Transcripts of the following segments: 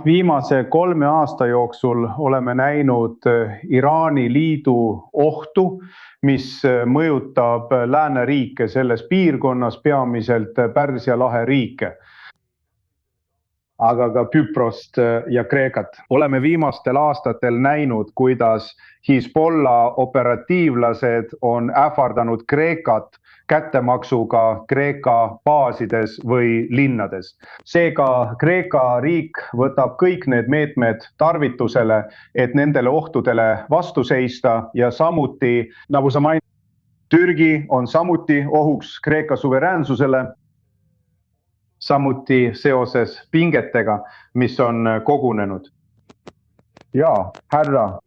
Viimase 3 aasta jooksul oleme näinud Iraani liidu ohtu, mis mõjutab lääneriike selles piirkonnas, peamiselt Pärsia lahe riike, aga ka Küprost ja Kreekat. Oleme viimastel aastatel näinud, kuidas Hezbollah operatiivlased on ähvardanud Kreekat kättemaksuga Kreeka baasides või linnades. Seega Kreeka riik võtab kõik need meetmed tarvitusele, et nendele ohtudele vastu seista ja samuti, nagu sa mainisid, Türgi on samuti ohuks Kreeka suveräänsusele, samuti seoses pingetega, mis on kogunenud. Ja, härra.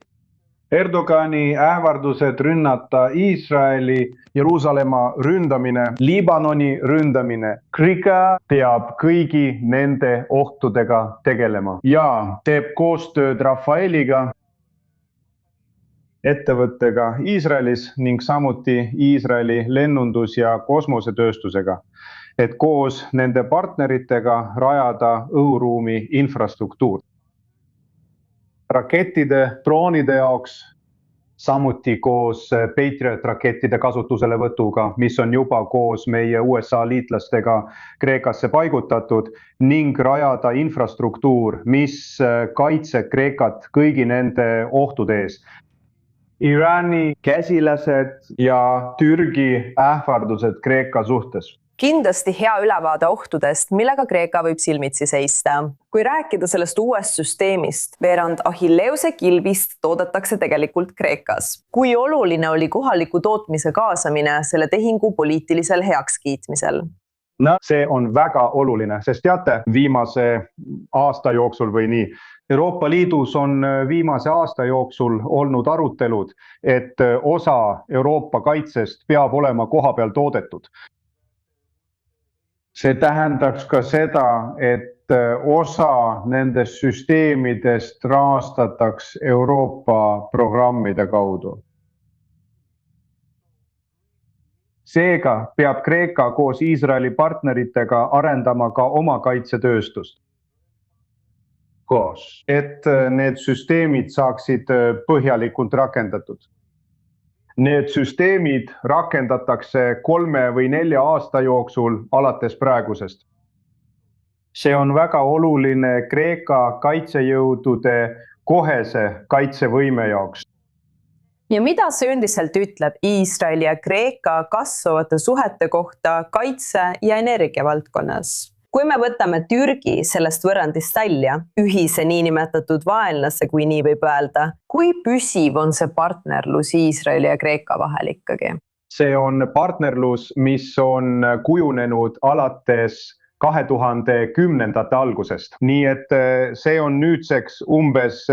Erdogani ähvardused rünnata Iisraeli, Jeruusalemma ründamine, Liibanoni ründamine. Kreeka peab kõigi nende ohtudega tegelema ja teeb koostööd Rafaeliga, ettevõttega Iisraelis ning samuti Iisraeli lennundus- ja kosmosetööstusega, et koos nende partneritega rajada õhuruumi infrastruktuur. Rakettide, droonide jaoks, samuti koos Patriot rakettide kasutuselevõtuga, mis on juba koos meie USA liitlastega Kreekasse paigutatud, ning rajada infrastruktuur, mis kaitseb Kreekat kõigi nende ohtude ees. Iraani käsilased ja Türgi ähvardused Kreeka suhtes. Kindlasti hea ülevaade ohtudest, millega Kreeka võib silmitsi seista. Kui rääkida sellest uuest süsteemist, veerand Achilleuse kilbist toodetakse tegelikult Kreekas. Kui oluline oli kohaliku tootmise kaasamine selle tehingu poliitilisel heakskiitmisel? See on väga oluline, sest teate, viimase aasta jooksul või nii, Euroopa Liidus on viimase aasta jooksul olnud arutelud, et osa Euroopa kaitsest peab olema kohapeal toodetud. See tähendaks ka seda, et osa nendest süsteemidest rahastataks Euroopa programmide kaudu. Seega peab Kreeka koos Iisraeli partneritega arendama ka oma kaitsetööstust. Koos, et need süsteemid saaksid põhjalikult rakendatud. Need süsteemid rakendatakse 3 või 4 aasta jooksul alates praegusest. See on väga oluline Kreeka kaitsejõudude kohese kaitsevõime jaoks. Ja mida see üldiselt ütleb Iisraeli ja Kreeka kasvavate suhete kohta kaitse- ja energiavaldkonnas? Kui me võtame Türgi sellest võrrandist välja, ühise niinimetatud vaenlase, kui nii võib öelda, kui püsiv on see partnerlus Iisraeli ja Kreeka vahel ikkagi? See on partnerlus, mis on kujunenud alates 2010. algusest. Nii et see on nüüdseks umbes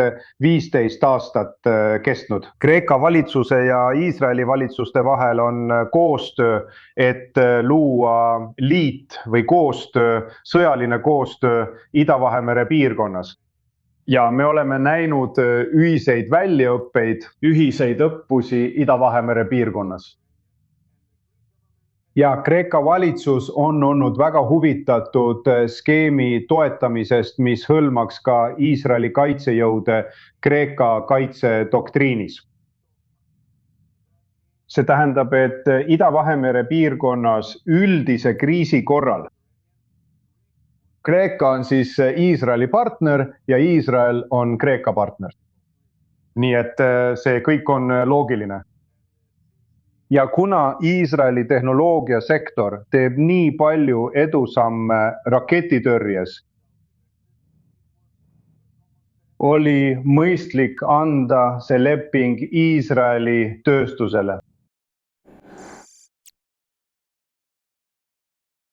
15 aastat kestnud. Kreeka valitsuse ja Iisraeli valitsuste vahel on koostöö, et luua liit või koostöö, sõjaline koostöö Ida-Vahemere piirkonnas. Ja me oleme näinud ühiseid väljaõppeid, ühiseid õppusi Ida-Vahemere piirkonnas. Ja Kreeka valitsus on olnud väga huvitatud skeemi toetamisest, mis hõlmaks ka Iisraeli kaitsejõude Kreeka kaitsedoktriinis. See tähendab, et Ida-Vahemere piirkonnas üldise kriisi korral Kreeka on siis Iisraeli partner ja Iisrael on Kreeka partner. Nii et see kõik on loogiline. Ja kuna Iisraeli tehnoloogiasektor teeb nii palju edusamme raketitõrjes, oli mõistlik anda see leping Iisraeli tööstusele.